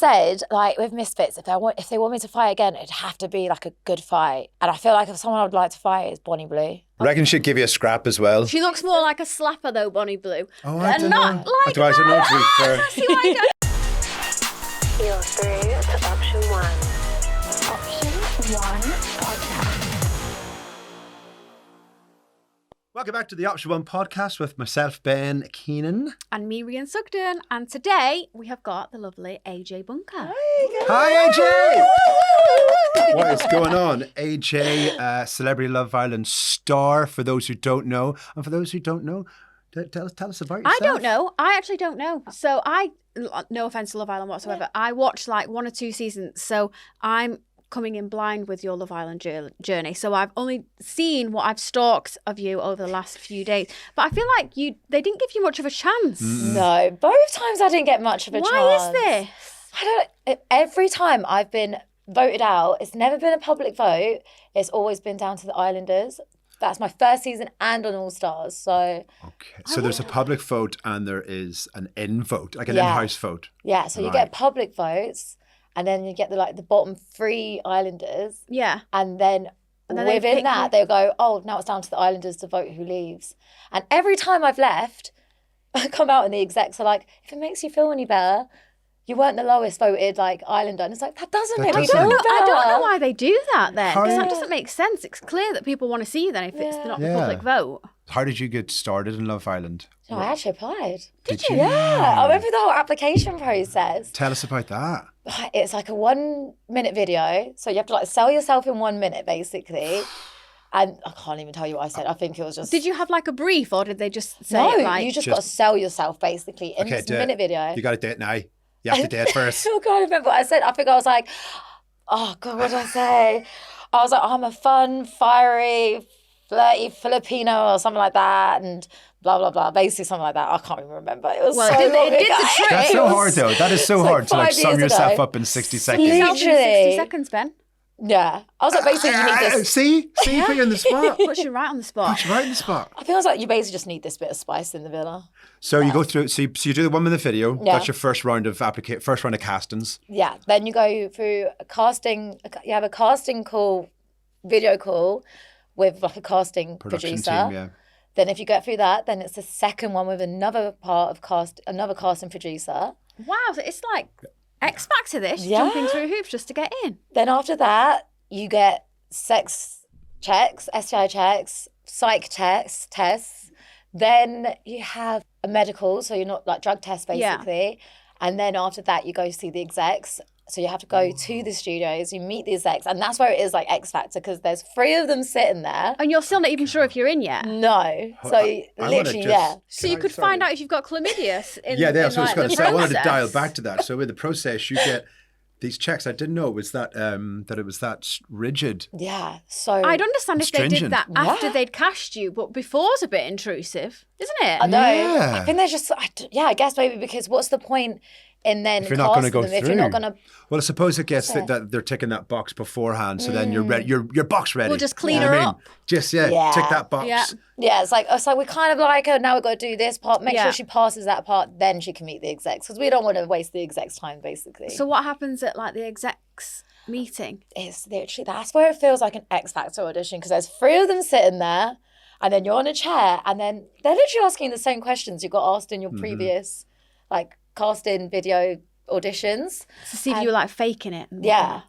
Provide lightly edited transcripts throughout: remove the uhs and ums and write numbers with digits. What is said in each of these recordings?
said, like with Misfits, if they want me to fight again, it'd have to be like a good fight. And I feel like if someone I would like to fight is Bonnie Blue. I reckon she'd give you a scrap as well. She looks more like a slapper though, Bonnie Blue. Oh, I don't know. Not like I don't know, to be fair. That's who I don't. You're through to option 1. Option 1 podcast. Welcome back to the Option 1 podcast with myself, Ben, Keenan. And me, Rhian Sugden. And today we have got the lovely AJ Bunker. Hi, AJ! What is going on? AJ, Celebrity Love Island star, for those who don't know. And for those who don't know, tell us about yourself. I don't know. I actually don't know. So no offence to Love Island whatsoever, I watched like 1 or 2 seasons. So I'm coming in blind with your Love Island journey. So I've only seen what I've stalked of you over the last few days. But I feel like they didn't give you much of a chance. No, both times I didn't get much of a chance. Why is this? Every time I've been voted out, it's never been a public vote. It's always been down to the Islanders. That's my first season and on All Stars. So okay, so there's a public vote and there is an in vote, like an in-house vote. Yeah, so you get public votes, and then you get the bottom 3 Islanders. Yeah, and then within that they'll go, oh, now it's down to the Islanders to vote who leaves. And every time I've left, I come out and the execs are like, if it makes you feel any better, you weren't the lowest voted Islander. And it's like, that doesn't make me feel better. I don't know why they do that then, because that doesn't make sense. It's clear that people want to see you then if it's not the public vote. How did you get started in Love Island? No, I actually applied. Did you? Yeah, I went through the whole application process. Tell us about that. It's like a 1-minute video. So you have to sell yourself in 1 minute, basically. And I can't even tell you what I said. I think it was just... Did you have a brief, or did they just say you just got to sell yourself, basically, in this minute video. You got to do it now. You have to do it first. I can't remember what I said. I think I was like, oh God, what did I say? I was like, I'm a fun, fiery, flirty Filipino or something like that, and blah, blah, blah. Basically something like that. I can't even remember. It was it did the trick. That's so hard though. That is so hard to sum yourself up in 60 seconds. Literally. 60 seconds, Ben. Yeah. I was like, basically you need this. See, put you in the spot. Puts you right on the spot. Put you right in the spot. I feel like you basically just need this bit of spice in the villa. So you go through, so you do the 1 minute video. Yeah. That's your first round of castings. Yeah. Then you go through a casting, you have a casting call, video call with a casting producer. Team, yeah. Then if you get through that, then it's the second one with another casting producer. Wow, so it's like X Factor this, jumping through hoops just to get in. Then after that, you get sex checks, STI checks, psych tests. Then you have a medical, so you're not drug tests basically. Yeah. And then after that, you go see the execs. So you have to go to the studios, you meet the execs, and that's where it is X Factor, because there's 3 of them sitting there. And you're still not even sure if you're in yet? No. So So you could find out if you've got chlamydia in that's what I was going to say. I wanted to process. dial back to that. So with the process, you get these checks. I didn't know it was that it was that rigid. Yeah. So I'd understand if they did that after Yeah. they'd cashed you, but before's a bit intrusive, isn't it? I know. Yeah. I think they're just, I guess maybe because what's the point in then if you're not going to go them through. if you're not going to... Well, I suppose it gets that they're ticking that box beforehand, so then you're ready. You're box ready. We'll just clean her up. Just tick that box. Yeah, it's like we kind of like her. Now we've got to do this part. Make sure she passes that part, then she can meet the execs, because we don't want to waste the execs' time, basically. So what happens at the execs meeting? It's literally, that's where it feels like an X Factor audition, because there's 3 of them sitting there, and then you're on a chair, and then they're literally asking the same questions you got asked in your previous casting video auditions. To see if you were faking it. Yeah.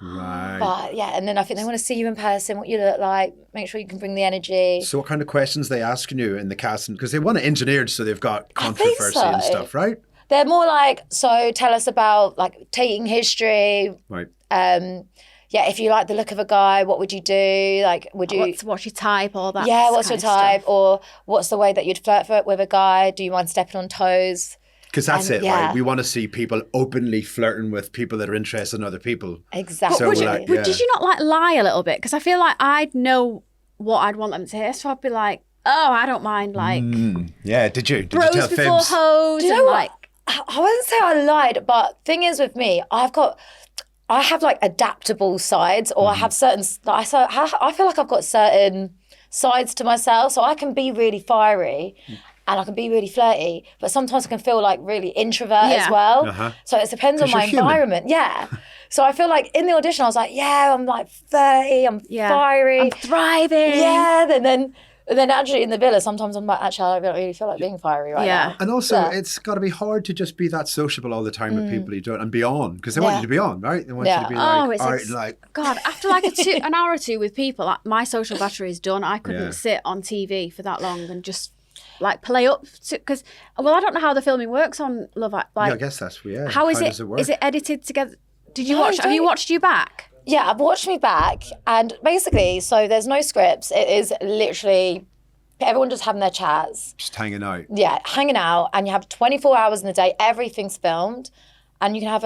Right. But and then I think they want to see you in person, what you look like, make sure you can bring the energy. So what kind of questions they asking you in the casting? Because they want it engineered so they've got controversy and stuff, right? They're more so tell us about dating history. Right. If you like the look of a guy, what would you do? Would you... What's your type, all that what's your type? Stuff. Or what's the way that you'd flirt with a guy? Do you mind stepping on toes? Because that's right? We want to see people openly flirting with people that are interested in other people. Exactly. So did you not lie a little bit? Because I feel like I'd know what I'd want them to hear, so I'd be like, oh, I don't mind Yeah, did you? Did bros you tell before fibs? hoes. Do you know what? I wouldn't say I lied, but thing is with me, I have adaptable sides, or I have certain, I feel like I've got certain sides to myself, so I can be really fiery. and I can be really flirty, but sometimes I can feel like really introvert as well. So it depends on 'Cause my you're human. environment. Yeah. So I feel like in the audition, I was like, yeah, I'm like 30, I'm fiery. I'm thriving. Yeah, and then actually in the villa, sometimes I'm like, actually, I don't really feel like being fiery right now. And also, it's got to be hard to just be that sociable all the time with people you don't, and be on, because they want you to be on, right? They want you to be like, God, after like an hour or two with people, like, my social battery is done. I couldn't sit on TV for that long and just like play up to, because, well, I don't know how the filming works on Love Island. Like, I guess that's How does it work? Is it edited together? Did you watch? Have you watched you back? Yeah, I've watched me back, and basically, so there's no scripts. It is literally everyone just having their chats. Just hanging out. Yeah, hanging out, and you have 24 hours in the day. Everything's filmed, and you can have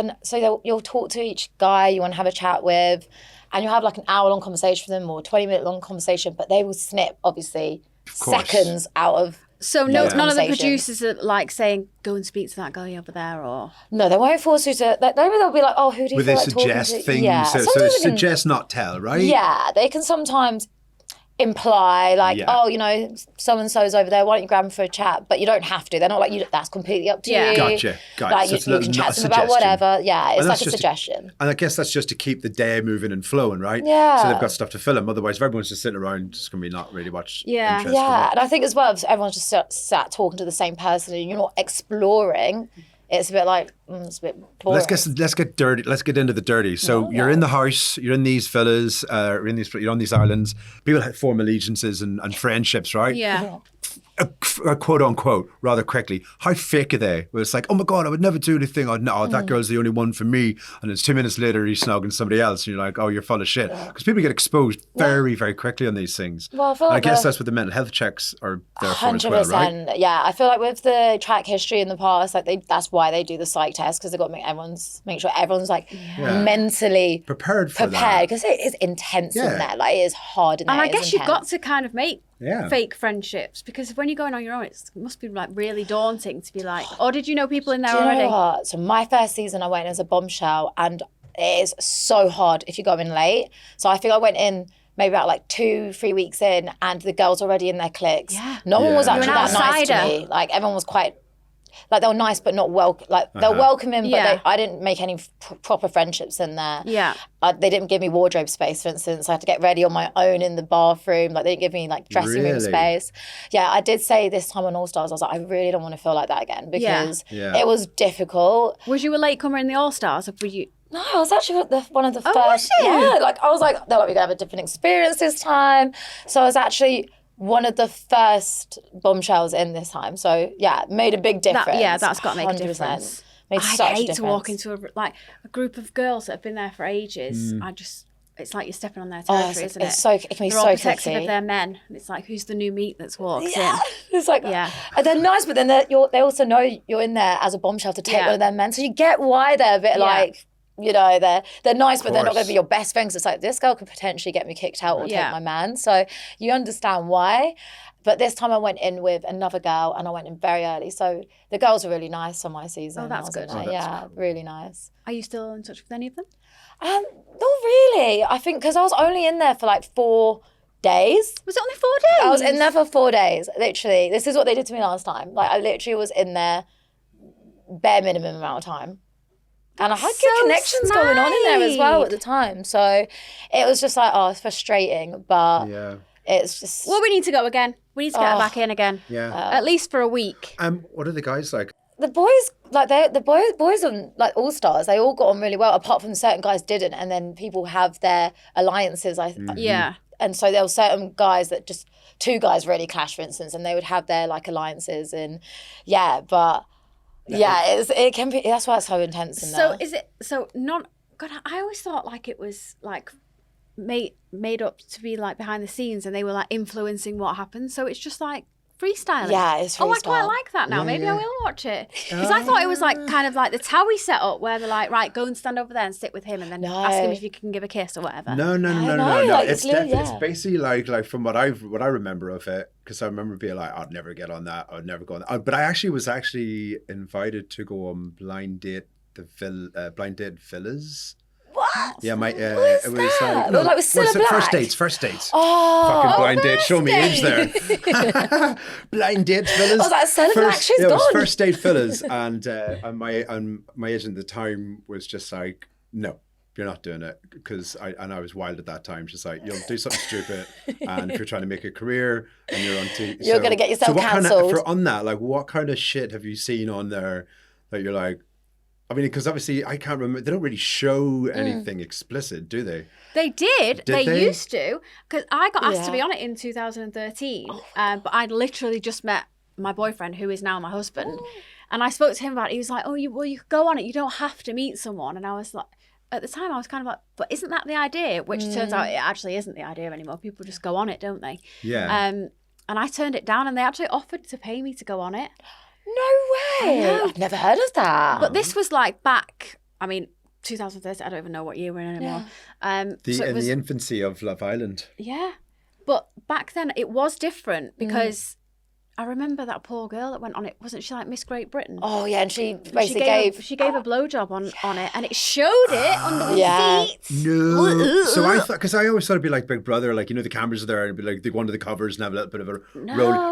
you'll talk to each guy you want to have a chat with, and you'll have like an hour-long conversation with them or 20-minute long conversation, but they will snip, obviously, seconds out of. So none of the producers are like saying, go and speak to that guy over there, or... No, they won't force you to... Maybe they'll be like, oh, who do you feel like talking to? Will they suggest things? Yeah. So suggest, not tell, right? Yeah, they can sometimes imply like, oh, you know, so-and-so's over there, why don't you grab them for a chat? But you don't have to. They're not like, that's completely up to you. Gotcha. Like, so you can chat to them about whatever. Yeah, it's like a suggestion. And I guess that's just to keep the day moving and flowing, right? Yeah. So they've got stuff to film. Otherwise, if everyone's just sitting around, it's going to be not really much interest. Yeah, and I think as well, if everyone's just sat talking to the same person and you're not exploring, it's a bit like, it's a bit boring. Let's get dirty. Let's get into the dirty. So you're in the house, you're in these villas, you're on these islands. People form allegiances and friendships, right? Yeah. Quote unquote, rather quickly. How fake are they? Where it's like, oh my God, I would never do anything. That girl's the only one for me. And it's 2 minutes later, he's snogging somebody else. And you're like, oh, you're full of shit. Because people get exposed very, very quickly on these things. Well, I feel like I guess that's what the mental health checks are there for as well, right? 100%. Yeah, I feel like with the track history in the past, like that's why they do the psych test, because they've got to make sure everyone's like mentally prepared for that. Because it is intense in there. Like, it is hard in there. And I guess you've got to kind of make yeah. fake friendships, because when you're going on your own, it must be like really daunting to be like, or did you know people in there already? Do you know what? So my first season I went in as a bombshell, and it is so hard if you go in late. So I think I went in maybe about like 2-3 weeks in, and the girls already in their cliques. Yeah. No one was You're actually an that nice to outsider. me. Like everyone was quite, like they were nice but not welcome. Like they're welcoming, but I didn't make any proper friendships in there. Yeah. They didn't give me wardrobe space, for instance. I had to get ready on my own in the bathroom. Like they didn't give me like dressing room space. Yeah, I did say this time on All Stars, I was like, I really don't want to feel like that again, because it was difficult. Was you a latecomer in the All Stars, or were you? No, I was actually one of the first. Was you? Yeah, like I was like, they're like, we're gonna have a different experience this time. So I was actually one of the first bombshells in this time. So yeah, made a big difference. That's got to make a difference. Made I'd such a hate difference. to walk into a group of girls that have been there for ages. It's like you're stepping on their territory, isn't it? It can be They're so all protective cliquey. of their men. And it's like, who's the new meat that's walked in? It's like, and they're nice, but then they also know you're in there as a bombshell to take one of their men. So you get why they're a bit like, you know, they're nice, but they're not going to be your best friends. It's like, this girl could potentially get me kicked out or take my man. So you understand why. But this time I went in with another girl, and I went in very early. So the girls are really nice on my season. Oh, that's good. Really nice. Are you still in touch with any of them? Not really. I think because I was only in there for like 4 days. Was it only 4 days? I was in there for 4 days, literally. This is what they did to me last time. Like, I literally was in there bare minimum amount of time. And I had good connections going on in there as well at the time. So it was just like, it's frustrating, but it's just... Well, we need to go again. We need to get back in again. Yeah. At least for a week. What are the guys like? The boys, like the boys on like All Stars, they all got on really well, apart from certain guys didn't. And then people have their alliances. Yeah. And so there were certain guys that just, 2 guys really clash, for instance, and they would have their like alliances and it can be, that's why it's so intense in there. So is it, God, I always thought like it was like made up to be like behind the scenes, and they were like influencing what happens. So it's just like freestyling. Yeah, it's freestyle. Oh, I quite like that now. Maybe I will watch it. Because I thought it was like kind of like the Towie setup where they're like, right, go and stand over there and sit with him and then ask him if you can give a kiss or whatever. No. Like, It's basically like from what I remember of it, because I remember being like, I'd never get on that. I'd never go on that. But I was invited to go on blind date villas. What? Yeah, my What's it was that? like Like with Cilla Black? First dates. Oh, Fucking blind date. Show me age there. Blind dates, fellas. I was like, Cilla Black, she's It was gone. first date, fellas, and my agent at the time was just like, no. You're not doing it because I was wild at that time. She's like, you'll do something stupid, and if you're trying to make a career and you're on TV, You're gonna get yourself cancelled. On that, like, what kind of shit have you seen on there that you're like? I mean, because obviously I can't remember. They don't really show anything explicit, do they? They did. They they? used to. Because I got asked to be on it in 2013. But I'd literally just met my boyfriend, who is now my husband. And I spoke to him about it. He was like, oh, you could go on it. You don't have to meet someone. And I was like, at the time, I was kind of like, but isn't that the idea? Which turns out it actually isn't the idea anymore. People just go on it, don't they? Yeah. And I turned it down, and they actually offered to pay me to go on it. No way. I've never heard of that. But this was like back, 2013, I don't even know what year we're in anymore. The infancy of Love Island. Yeah. But back then it was different because I remember that poor girl that went on it. Wasn't she like Miss Great Britain? Oh, yeah. And she basically She gave a blowjob on it, and it showed it under the seats. No. So I thought, because I always thought it'd be like Big Brother, like, the cameras are there and it'd be like they go under the covers and have a little bit of a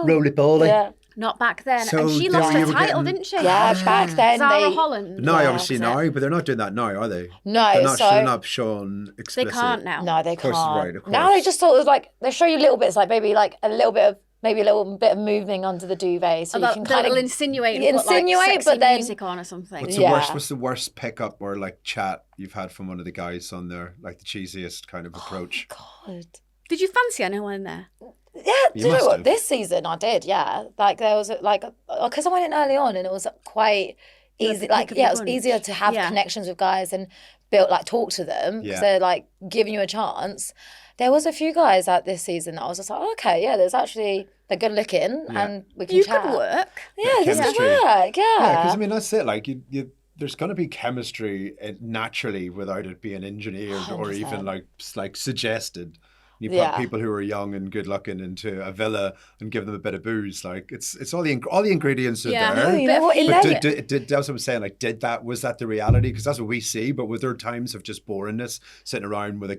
roly poly. Yeah. Not back then. So and she there lost you her were title, getting- didn't she? Yeah, back then Zara Holland. No, obviously that's it. now, but they're not doing that now, are they? No, they're not shown They explicit. can't now. No, they course, can't. right, of course. Now they just sort of like, they show you little bits, like maybe like a little bit of moving under the duvet, so you can kind They'll of insinuate, and put, insinuate, like, sexy but then music on or something. What's the worst pickup or like chat you've had from one of the guys on there? Like the cheesiest kind of approach. God. Did you fancy anyone in there? Yeah, do you know what? This season I did, yeah. Like there was like, because I went in early on and it was quite easy. Like, yeah, it was easier to have connections with guys and talk to them because they're like giving you a chance. There was a few guys out this season that I was just like, okay, yeah, they're good looking and we can chat. Could work. Yeah, this could chemistry. work, Yeah, because that's it. Like you there's going to be chemistry naturally without it being engineered 100%. or even like suggested. You put people who are young and good looking into a villa and give them a bit of booze. Like it's all the ingredients are there. No, you know what? That's what I'm saying. Like, was that the reality? Because that's what we see. But were there times of just boringness sitting around with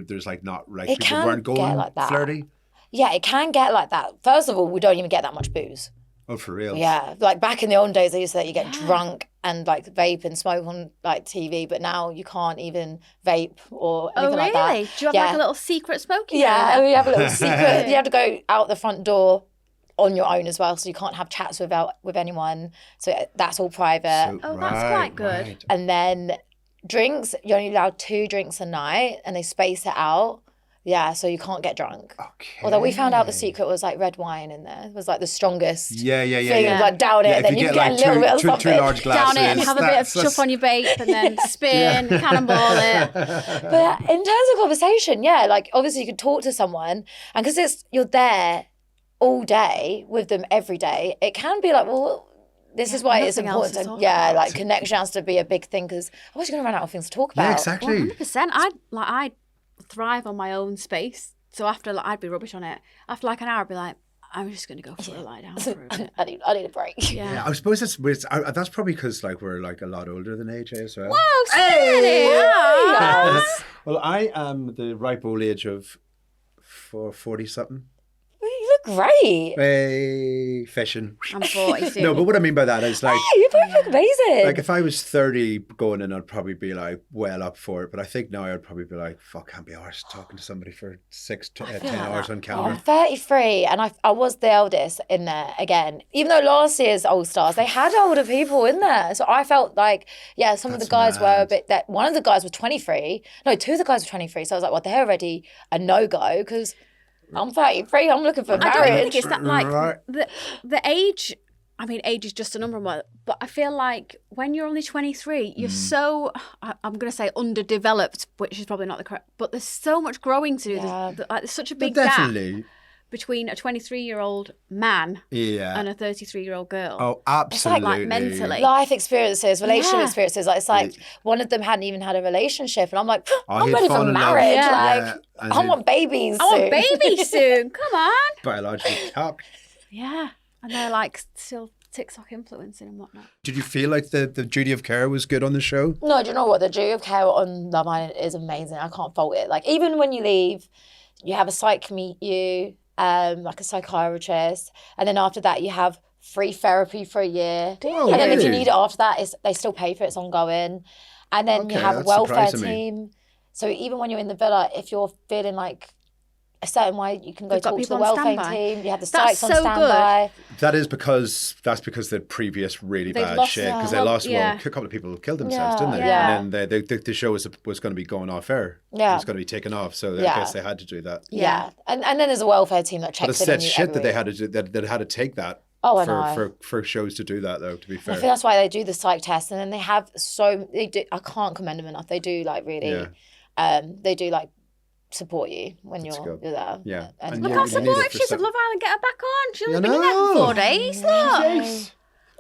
there's like not like It people can weren't going get like that. flirty? Yeah, it can get like that. First of all, we don't even get that much booze. Oh, for real? Yeah, like back in the old days, they used to let you get drunk and like vape and smoke on like TV, but now you can't even vape or anything like that. Oh, really? Do you have like a little secret smoking Yeah, area? we have a little secret. You have to go out the front door on your own as well, so you can't have chats with anyone. So that's all private. That's quite good. Right. And then drinks, you're only allowed 2 drinks a night, and they space it out. Yeah, so you can't get drunk. Okay. Although we found out the secret was like red wine in there. It was like the strongest Yeah. thing. Like down it, and then you get a little bit of something. two large glasses. Down it and have a bit of chuff on your vape and then spin, cannonball it. But in terms of conversation, yeah, like obviously you could talk to someone, and because you're there all day with them every day, it can be like, well, this is why it's nothing else important. to talk about. Like connection has to be a big thing because otherwise you're going to run out of things to talk about. Yeah, exactly. 100%. I thrive on my own space. So after I'd be rubbish on it. After like an hour, I'd be like, I'm just going to go for a lie down for a bit. I need a break. Yeah, I suppose that's probably because like we're like a lot older than AJ as well. Whoa, hey! Well, I am the ripe old age of 40 something. You look great. Hey, fishing. I'm 40 soon. No, but what I mean by that is like, You both look amazing. like if I was 30 going in, I'd probably be like well up for it. But I think now I'd probably be like, fuck, can't be arsed talking to somebody for 10 hours on camera. I'm 33 and I was the eldest in there again. Even though last year's All Stars, they had older people in there. So I felt like, yeah, some of the guys were a bit, that one of the guys was 23. No, 2 of the guys were 23. So I was like, well, they're already a no-go because I'm 33, I'm looking for I don't marriage. think it's that like Right. the age. I mean, age is just a number, but I feel like when you're only 23, you're so, I'm going to say underdeveloped, which is probably not the correct, but there's so much growing to do. Yeah. There's such a But big gap definitely. between a 23-year-old man Yeah. and a 33-year-old girl. Oh, absolutely. like mentally. Life experiences, relationship Yeah. experiences. Like it's like one of them hadn't even had a relationship, and I'm like, I'm he'd ready fall for in love. marriage. Yeah. Like Yeah, and I he'd- want babies. I want soon. babies soon. Come on. Biological talk. Yeah. And they're like still TikTok influencing and whatnot. Did you feel like the duty of care was good on the show? No, do you know what? The duty of care on Love Island is amazing. I can't fault it. Like, even when you leave, you have a psych meet you, like a psychiatrist. And then after that, you have free therapy for a year. Oh, and then if you really? need it after that, they still pay for it. It's ongoing. And then you Okay, have a that's welfare surprising me. team. So even when you're in the villa, if you're feeling like a certain way, you can go They've got talk to the people on welfare standby. team. You have the That's psychs on so standby. That's because the previous really They've bad lost shit. their Because they whole- lost, yeah. well, a couple of people killed themselves, Yeah, didn't they? yeah. And then the show was going to be going off air. Yeah. It was going to be taken off. So I Yeah. guess they had to do that. Yeah. And then there's a welfare team that But checks it's in that on you shit that every they had to do, that had to take that Oh, I know. for shows to do that, though, to be I fair. think that's why they do the psych test, and then they have I can't commend them enough. They do like really, they do like support you when That's you're good. there. Yeah. And And Look you- how you need it supportive for she's some- of Love Island. Get her back on. She's I only been there for know. 4 days.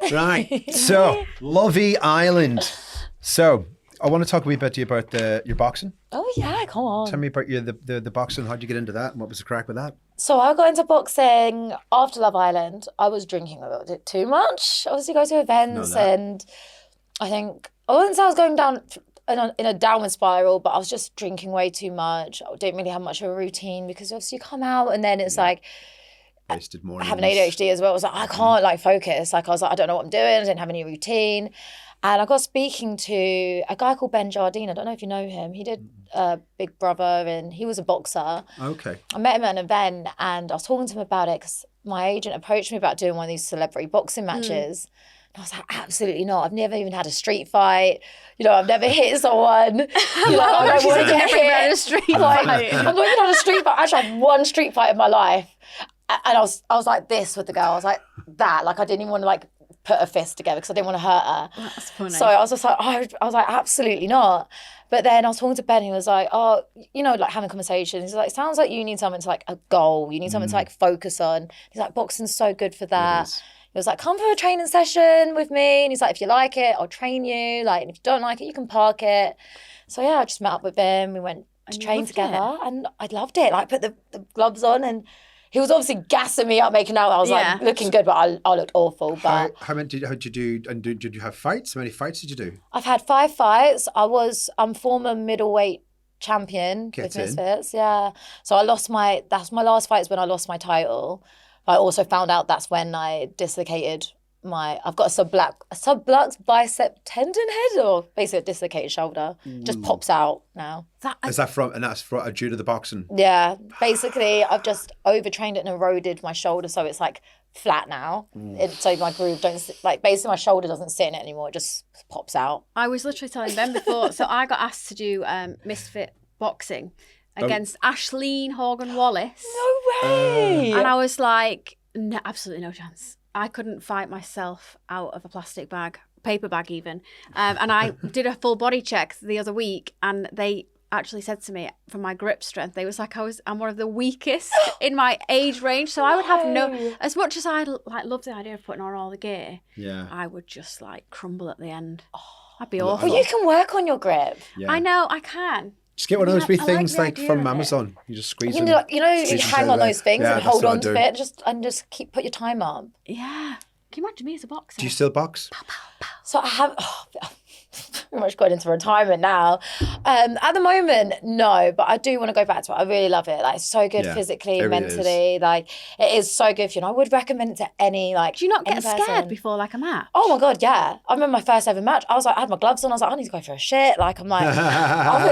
Look. Right. So, Lovey Island. So, I want to talk a wee bit to you about your boxing. Oh yeah, come on. Tell me about the boxing. How'd you get into that? And what was the crack with that? So I got into boxing after Love Island. I was drinking a little bit too much. Obviously, go to events, Know that. and I think I wouldn't say I was going down in a downward spiral, but I was just drinking way too much. I didn't really have much of a routine because obviously you come out and then it's like Wasted mornings. having ADHD as well. I was like, I can't like focus. Like I was like, I don't know what I'm doing. I didn't have any routine. And I got speaking to a guy called Ben Jardine. I don't know if you know him. He did Big Brother and he was a boxer. Okay. I met him at an event and I was talking to him about it because my agent approached me about doing one of these celebrity boxing matches. And I was like, absolutely not. I've never even had a street fight. You know, I've never hit someone. You know, I don't want to get hit. a street Like, fight. I've not even had a street fight. I actually had one street fight in my life. And I was like this with the girl. I was like that. Like I didn't even want to like put a fist together because I didn't want to hurt her. That's funny. So I was just like, I was like, absolutely not. But then I was talking to Ben, he was like, oh, you know, like having conversations. He's like, sounds like you need something to like a goal. You need something to like focus on. He's like, boxing's so good for that. is. He was like, come for a training session with me. And he's like, if you like it, I'll train you. Like, and if you don't like it, you can park it. So yeah, I just met up with him. We went to you train loved together and I loved it. Like, put the gloves on and he was obviously gassing me up, making out I was Yeah. like looking good, but I looked awful. But How many did you do? And did you have fights? How many fights did you do? I've had 5 fights. I'm former middleweight champion Gets with in. Misfits. Yeah. So that's my last fight is when I lost my title. I also found out that's when I dislocated I've got a sublux bicep tendon head, or basically a dislocated shoulder. Just pops out now. Is that due to the boxing? Yeah. Basically, I've just overtrained it and eroded my shoulder, so it's like flat now. So my groove basically my shoulder doesn't sit in it anymore. It just pops out. I was literally telling Ben before. So I got asked to do Misfit boxing against Ashleen Horgan-Wallace. No way. And I was like, no, absolutely no chance. I couldn't fight myself out of a plastic bag, paper bag even. And I did a full body check the other week and they actually said to me, from my grip strength, they was like, I'm one of the weakest in my age range. So I would have as much as I like love the idea of putting on all the gear, Yeah. I would just like crumble at the end. I'd be awful. Well, you can work on your grip. Yeah. I know, I can. Just get one of those wee I like things the like idea from of it. Amazon. You just squeeze You can them. do you squeeze them hang on together. those things Yeah, and that's hold what I on to do. it, just put your time up. Yeah. Can you imagine me as a boxer? Do you still box? So I have pretty much gone into retirement now. At the moment, no, but I do want to go back to it. I really love it. Like, it's so good Yeah, physically, it really mentally. Like, it is so good for you. And I would recommend it to any Do you not any get scared person. before like a match? Oh my God, yeah. I remember my first ever match. I was like, I had my gloves on. I was like, I need to go for a shit. Like, I'm like,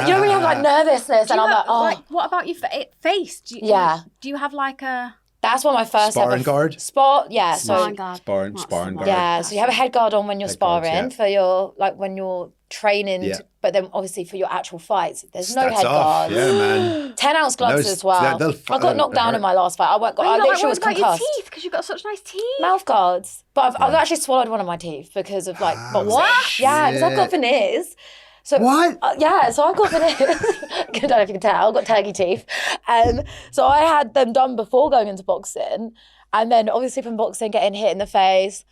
you know when you have like nervousness, Do and you I'm have, like, oh. what about your face? Do you, Yeah. Do you have like a That's when my first Sparring ever guard? spot. Yeah, so sparring guard? Sparring That's guard. the one. yeah, so you have a head guard on when you're Head guards, sparring yeah. for your when you're training, Yeah. but then obviously for your actual fights, there's no That's head off. guards. Yeah, man. 10-ounce gloves Those- as well. they'll I got knocked down hurt. in my last fight. I Are you not literally was worried about your concussed. teeth because you've got such nice teeth? Mouth guards, but I've actually swallowed one of my teeth because of like boxing. What? Yeah, because I've got veneers. So What? Yeah, so I've got veneers. I don't know if you can tell. I've got turkey teeth. So I had them done before going into boxing, and then obviously from boxing getting hit in the face,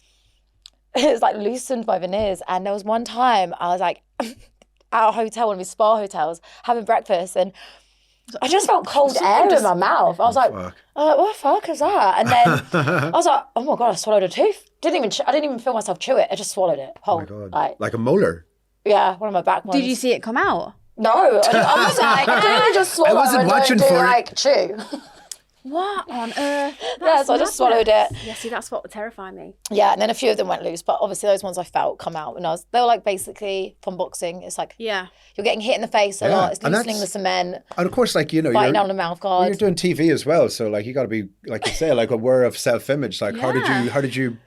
it's like loosened my veneers. And there was one time I was like at a hotel, one of these spa hotels, having breakfast, and I just felt cold air in my mouth. I was like, fuck. what the fuck is that? And then I was like, oh my God, I swallowed a tooth. I didn't even feel myself chew it. I just swallowed it whole. Oh my God. Like a molar? Yeah, one of my back ones. Did you see it come out? No, I was like, I didn't just swallow. I wasn't and watching do, for it. like, chew. What on earth? Yeah, so I just swallowed it. Yeah, see, that's what would terrify me. Yeah, and then a few of them went loose, but obviously those ones I felt come out, and they were like basically from boxing. It's like you're getting hit in the face a lot. It's loosening the cement. And of course, like biting down the mouth guard. You're doing TV as well, so like you got to be, like you say, like aware of self-image. Like how did you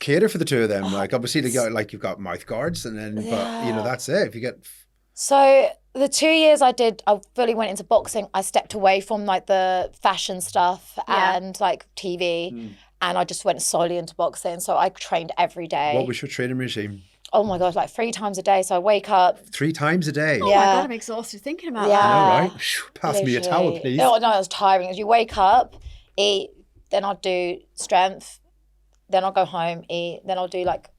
cater for the two of them? Like obviously you've got mouth guards, and then but that's it. If you get so. The 2 years I fully went into boxing. I stepped away from like the fashion stuff and like TV, and I just went solely into boxing. So I trained every day. What was your training regime? Oh my God, like 3 times a day. So I wake up. 3 times a day? Oh my God, I'm exhausted thinking about that. I know, right? Pass me a towel, please. No, it was tiring. You wake up, eat, then I'll do strength, then I'll go home, eat, then I'll do like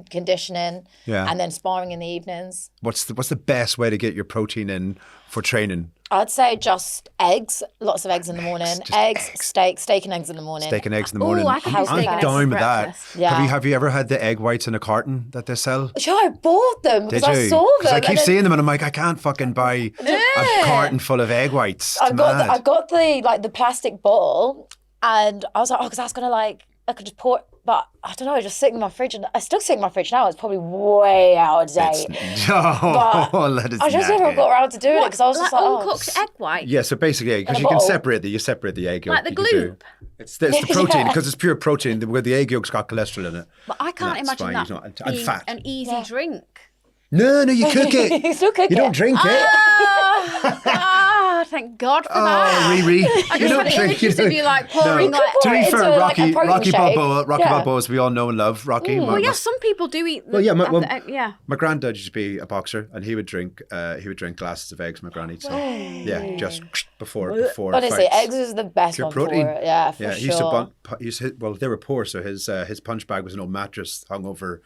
conditioning, and then sparring in the evenings. What's the best way to get your protein in for training? I'd say just eggs, lots of eggs in the morning. Eggs, steak and eggs in the morning. Steak and eggs in the morning. I can do steak and eggs down for with that. breakfast. Yeah. Have you ever had the egg whites in a carton that they sell? Sure, I bought them because I saw them. Because I keep seeing them and I'm like, I can't fucking buy a carton full of egg whites. I got the plastic bottle, and I was like, because that's gonna I could just pour it. But I don't know, just sitting in my fridge, and I still sit in my fridge now. It's probably way out of date. I just never got around to doing it because I was just like, uncooked egg white. Yeah, so basically, because you can separate the egg yolk. Like the gloop. It's the protein because it's pure protein. The egg yolk's got cholesterol in it. But I can't imagine that and being fat. an easy drink. No, you cook it. You still cook it. You don't drink it. Thank God for that. Riri. I just had images of you like pouring To like... be fair, into, Rocky shake. Balboa, as we all know and love. Rocky. Well, yeah, some people do eat the, My granddad used to be a boxer, and he would drink glasses of eggs. My granny, so yeah, just before. Honestly, fights. eggs is the best Pure one protein. for it. Yeah, for yeah. sure. He used to they were poor, so his punch bag was an old mattress hung over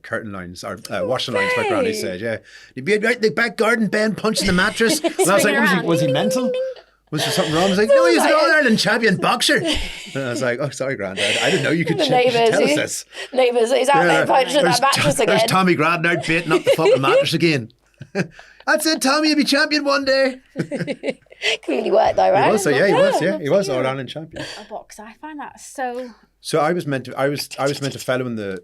curtain lines or washing lines. My granny said, "Yeah, he'd be out in the back garden, Ben punching the mattress." And I was like, "Was he mental? Was there something wrong?" I was like, "No, he's an All-Ireland champion boxer." And I was like, "Oh, sorry, Granddad. I didn't know you could tell us this." Neighbours, he's out there punching that mattress again. There's Tommy Grad out baiting up the fucking mattress again. That's it, Tommy. You'll be champion one day. Clearly worked though, right? He was All-Ireland champion. A box. I find that so. So I was meant to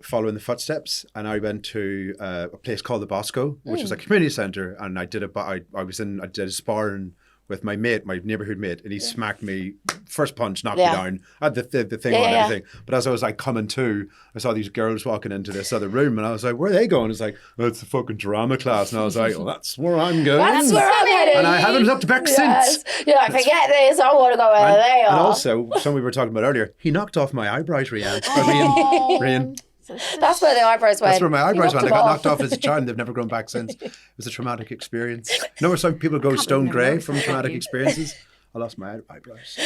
follow in the footsteps, and I went to a place called the Bosco, which was a community centre, and I did a sparring with my neighbourhood mate, and he smacked me first punch, knocked me down. I had the thing on and everything, but as I was like coming to, I saw these girls walking into this other room, and I was like, "Where are they going?" It's like, "Oh, it's the fucking drama class," and I was like, "Well, that's where I'm going." That's where I'm headed. And I haven't looked back since. You're like, forget this. I want to go where they are. And also, something we were talking about earlier, he knocked off my eyebrows, Rhian. Rhian. That's where the eyebrows went. That's where my eyebrows went. They got knocked off as a child. They've never grown back since. It was a traumatic experience. You know where some people go stone grey from traumatic experiences? I lost my eyebrows.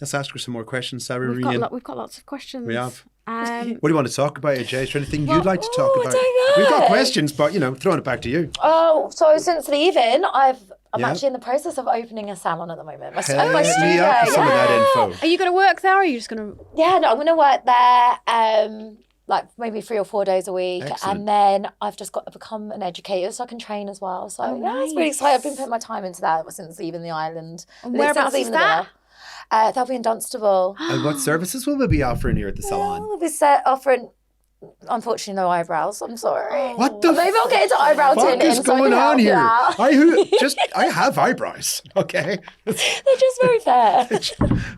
Let's ask her some more questions, Sarah. We've got lots of questions. We have. What do you want to talk about, Jay? Is there anything you'd like to talk about? We've got questions, but throwing it back to you. Oh, so since leaving, I'm actually in the process of opening a salon at the moment. My studio. Some of that info. Are you going to work there, or are you just going to? Yeah, no, I'm going to work there. Like maybe 3 or 4 days a week. Excellent. And then I've just got to become an educator so I can train as well. So it's really exciting. I've been putting my time into that since leaving the island. And whereabouts is that? That'll be in Dunstable. And what services will we be offering here at the salon? We'll be offering, unfortunately, no eyebrows. I'm sorry. What the Maybe I'll get into eyebrow fuck tinting is going so I on can here? help I have eyebrows, okay? They're just very fair.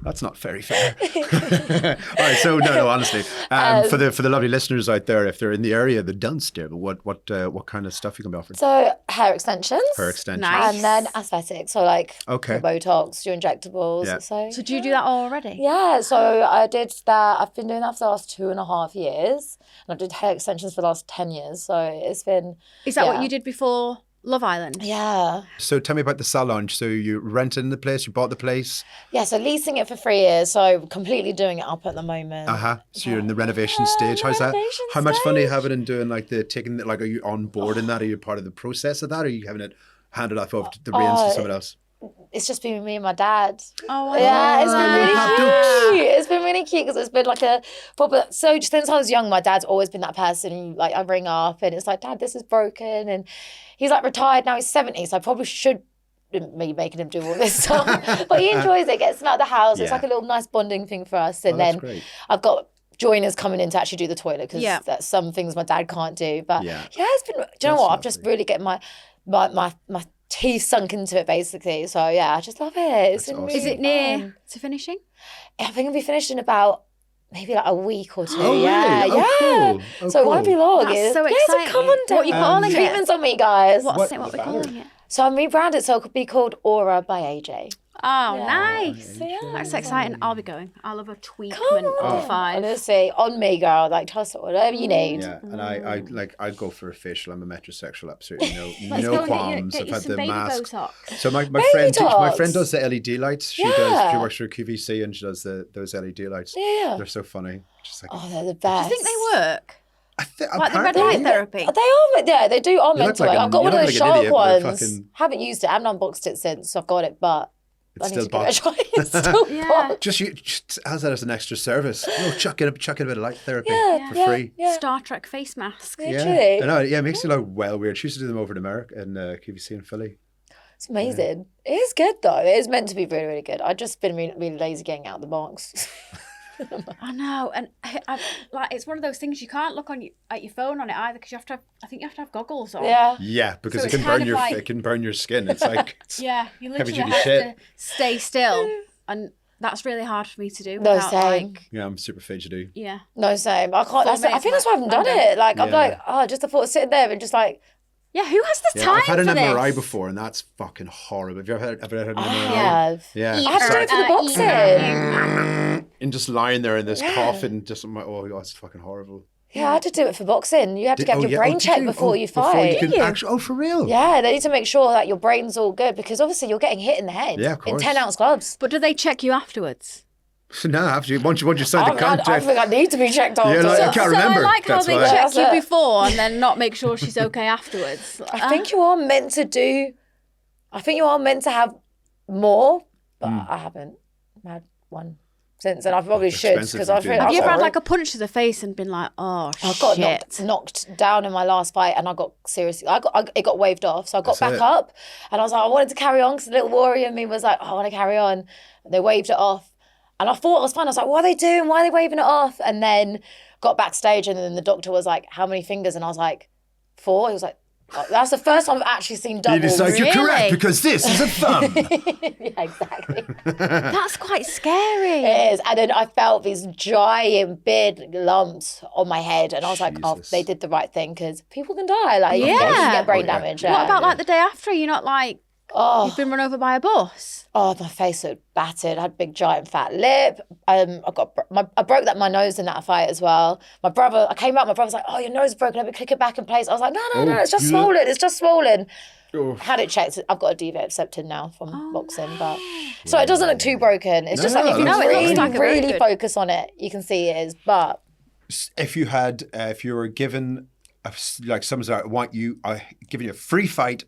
That's not very fair. All right, so no, honestly, for the lovely listeners out there, if they're in the area, the Dunstable, what kind of stuff you can be offering? So hair extensions. Nice. And then aesthetics, so like Botox, do injectables. Yeah. So do you do that already? Yeah, so I did that. I've been doing that for the last 2.5 years. And I did hair extensions for the last 10 years. So it's been... Is that what you did before Love Island? Yeah. So tell me about the salon. So you rented the place, you bought the place? Yeah, so leasing it for 3 years. So completely doing it up at the moment. So you're in the renovation stage. How's that? How much fun are you having in doing are you on board in that? Are you part of the process of that? Or are you having it handed off over the reins to someone else? It's just been me and my dad. Oh, yeah, it's been really Dukes. cute. It's been really cute because it's been like a proper. So since I was young, my dad's always been that person. Like I ring up and it's like, Dad, this is broken, and he's like retired now. He's 70, so I probably should be making him do all this stuff. But he enjoys it. Gets him out of the house. It's like a little nice bonding thing for us. And then great. I've got joiners coming in to actually do the toilet because that's some things my dad can't do. But it's been. Do you know what? I'm just really getting my teeth sunk into it basically. So yeah, I just love it. It's awesome. really Is it near to finishing? I think it'll be finished in about maybe like a week or two. Oh, yeah, really? yeah. Oh, So it won't be long. That's so So exciting. come on down. What are you calling it? Treatments on me, guys. What are we calling it? So I'm rebranded, so it could be called Aura by AJ. Oh, Yeah. nice. So, yeah. That's exciting. I'll be going. I'll have a tweakment Come of the 5. Honestly, on me, girl. Like, toss it, whatever you need. Yeah, and I'd go for a facial. I'm a metrosexual, absolutely Let's no go and qualms. get I've you had some the baby mask. Botox. So my Botox. friend does the LED lights. She works for QVC and she does those LED lights. Yeah. They're so funny. Just like, Oh, they're the best. Do you think they work? Like the red apparently- light therapy? They are, yeah, they do are You meant look to like work. an- I've got you one of look those like an shark idiot, but they're ones. fucking- Haven't used it. I haven't unboxed it since I've got it, but It's I need still to give it a boxed. try. It's still Yeah. boxed. Just has that as an extra service. Chuck in a bit of light therapy Yeah, for free. Yeah. Star Trek face mask. Literally. I know. Yeah, it makes you look well weird. She used to do them over in America in QVC in Philly. It's amazing. It is good though. It is meant to be really, really good. I've just been really, really lazy getting out of the box. I know, and like it's one of those things you can't look at your phone on it either because I think you have to have goggles on. Yeah. Yeah, because So it it's can kind burn of your like- it can burn your skin. It's like Yeah, you literally heavy-duty have shit. to stay still, and that's really hard for me to do. No, Without, same. like, yeah, I'm super fidgety. yeah. No, same. I can't. I minutes think that's why I haven't done max. it. Like I'm Yeah. like, just the thought of sitting there and just like, Yeah, who has the Yeah, time I've had an for MRI this? before, and that's fucking horrible. Have you ever had an I MRI? have. Yeah, I have to do it for the boxing. and just lying there in this coffin, just oh god, it's fucking horrible. Yeah, I had to do it for boxing. You have to get your brain did checked you? before you Before fight. can actually, for real? Yeah, they need to make sure that your brain's all good because obviously you're getting hit in the head Yeah, of in course. 10-ounce gloves. But do they check you afterwards? No, after you once you signed the I contract. think I need to be checked after. Yeah, like, I can't remember. So I like how That's they why. check That's you it. before and then not make sure she's okay afterwards. I think you are meant to do. I think you are meant to have more, but I haven't had one since, and I probably should expensive because to I do. feel Have Have you ever had sorry. like a punch to the face and been like, oh I got shit? knocked down in my last fight, and I got seriously. It got waved off, so I got That's back it. up, and I was like, I wanted to carry on because the little warrior in me was like, I want to carry on. And they waved it off, and I thought it was fun. I was like, what are they doing? Why are they waving it off? And then got backstage, and then the doctor was like, how many fingers? And I was like, 4. He was like, oh, that's the first time I've actually seen double. You decide you're correct Really? because this is a thumb. Yeah, exactly. That's quite scary. It is. And then I felt these giant big lumps on my head. And I was like, oh, Jesus. they did the right thing because people can die. Like, you Yeah. can get brain Oh, yeah. damage. What Yeah. about like the day after? You're not like you've been run over by a bus. Oh, my face looked battered. I had a big, giant, fat lip. I broke my nose in that fight as well. I came out, my brother was like, oh, your nose is broken. Let me click it back in place. I was like, no, it's just yeah. swollen. It's just swollen. Oh. Had it checked. I've got a deviate accepted now from boxing, but so it doesn't look too broken. It's just No, like if you no, it really, looks like a very really good- focus on it, you can see it is. But If you were given someone's like giving you a free fight,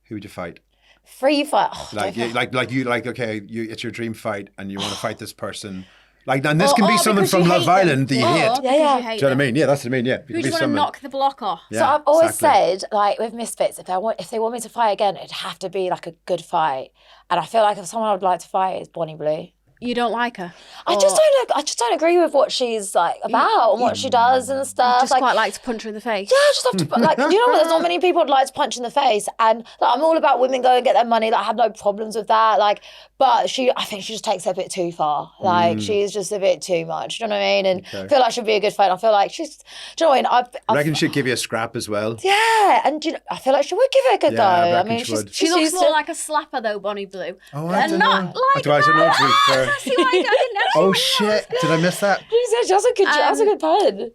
who would you fight? free fight, It's your dream fight, and you want to fight this person. And this can be Or someone because from you Love hate Island that them. you hate. Or because Yeah. you Do hate Do you know what I them. mean? Yeah, that's what I mean. Yeah, it Who could do be you want to someone. knock the block off? Yeah, So I've always exactly. said, like with Misfits, if they want me to fight again, it'd have to be like a good fight. And I feel like if someone I would like to fight is Bonnie Blue. You don't like her. I just don't agree with what she's like about and what she does and stuff. Just quite like to punch her in the face. Yeah, I just have to, like, you know what, there's not many people I'd like to punch in the face. And like, I'm all about women going and get their money. Like, I have no problems with that. Like, but I think she just takes it a bit too far. Like, she's just a bit too much. Do you know what I mean? And I feel like she'd be a good fight. I feel like she's, do you know what I mean? I reckon she'd give you a scrap as well. Yeah, and I feel like she would give it a good Yeah, go. I I reckon mean, she she's would. She looks used more to- like a slapper though, Bonnie Blue. Oh, I and don't not know. like I don't know, to be fair. See why I didn't know. Oh shit! Did I miss that? She has a good pun.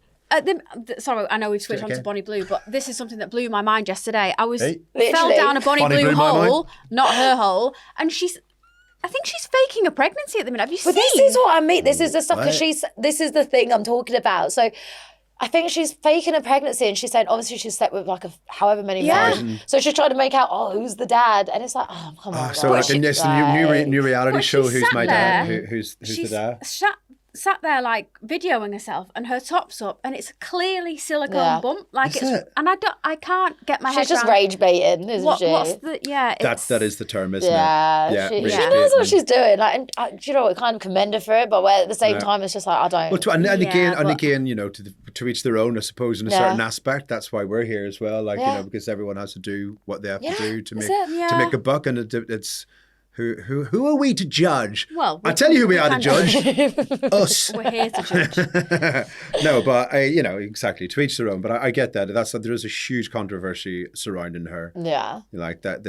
Sorry, I know we've switched on Okay. to Bonnie Blue, but this is something that blew my mind yesterday. I was Hey. fell Literally. down a Bonnie Bonnie Blue blew my hole, not her hole, and I think she's faking a pregnancy at the minute. Have you But seen? this is what I mean. This is the stuff because What? this is the thing I'm talking about. So I think she's faking a pregnancy, and she said obviously she's slept with like however many men. So she's trying to make out, who's the dad, and it's like, come on. So like in this new reality show, who's my dad? there, Who's the dad? Sat there like videoing herself, and her top's up, and it's clearly silicone bump. Like and I can't get my head. She's just around rage baiting, isn't she? What's the that is the term, isn't it? Yeah, she knows what she's doing. Like, and do you know what? Kind of commend her for it, but at the same time, it's just like I don't. Well, and again, you know, to each their own, I suppose, in a certain aspect. That's why we're here as well. Like you know, because everyone has to do what they have to do to make a buck, and it's. Who are we to judge? Well, I'll tell you who we are to judge. Us. We're here to judge. No, but you know, exactly. To each their own. But I get that. There is a huge controversy surrounding her. Yeah. Like that.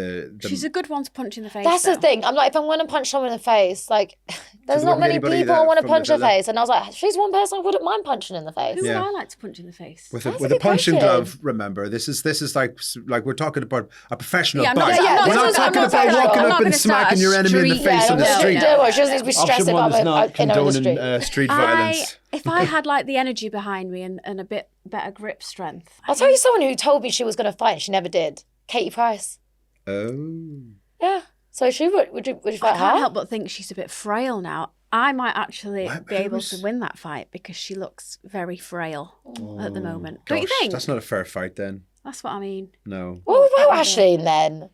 She's a good one to punch in the face. That's the thing. I'm like, if I'm going to punch someone in the face, like, there's not many people I want to punch in the face. And I was like, she's one person I wouldn't mind punching in the face. Who would I like to punch in the face? With a punching glove. Remember, this is like we're talking about a professional fight. We're not talking about walking up and smacking your enemy in the face on the street. She doesn't need to be stressed about it. Street violence. If I had like the energy behind me and a bit better grip strength. I'll tell you someone who told me she was going to fight and she never did. Katie Price. Oh. Yeah. So she would you fight her? I can't help but think she's a bit frail now. I might actually be able to win that fight because she looks very frail at the moment. Gosh, don't you think? That's not a fair fight then. That's what I mean. No. What about Aisling then?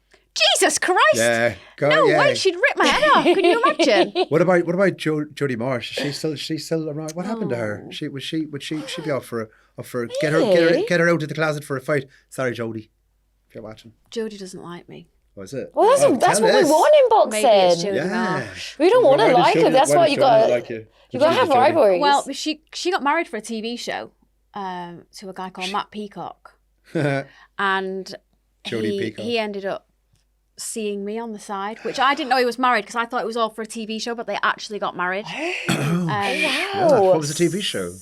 Jesus Christ! Yeah, no way, she'd rip my head off. Can you imagine? What about Jodie Marsh? She's still around. What happened to her? Would she be off for get her out of the closet for a fight? Sorry, Jodie, if you're watching. Jodie doesn't like me. Was it? Well, that's what we want in boxing. Maybe it's Jodie Marsh. We don't want to like her. That's why you got you got to have rivalries. Well, she got married for a TV show to a guy called Matt Peacock, and he ended up seeing me on the side, which I didn't know he was married because I thought it was all for a TV show, but they actually got married. Wow. What was the TV show?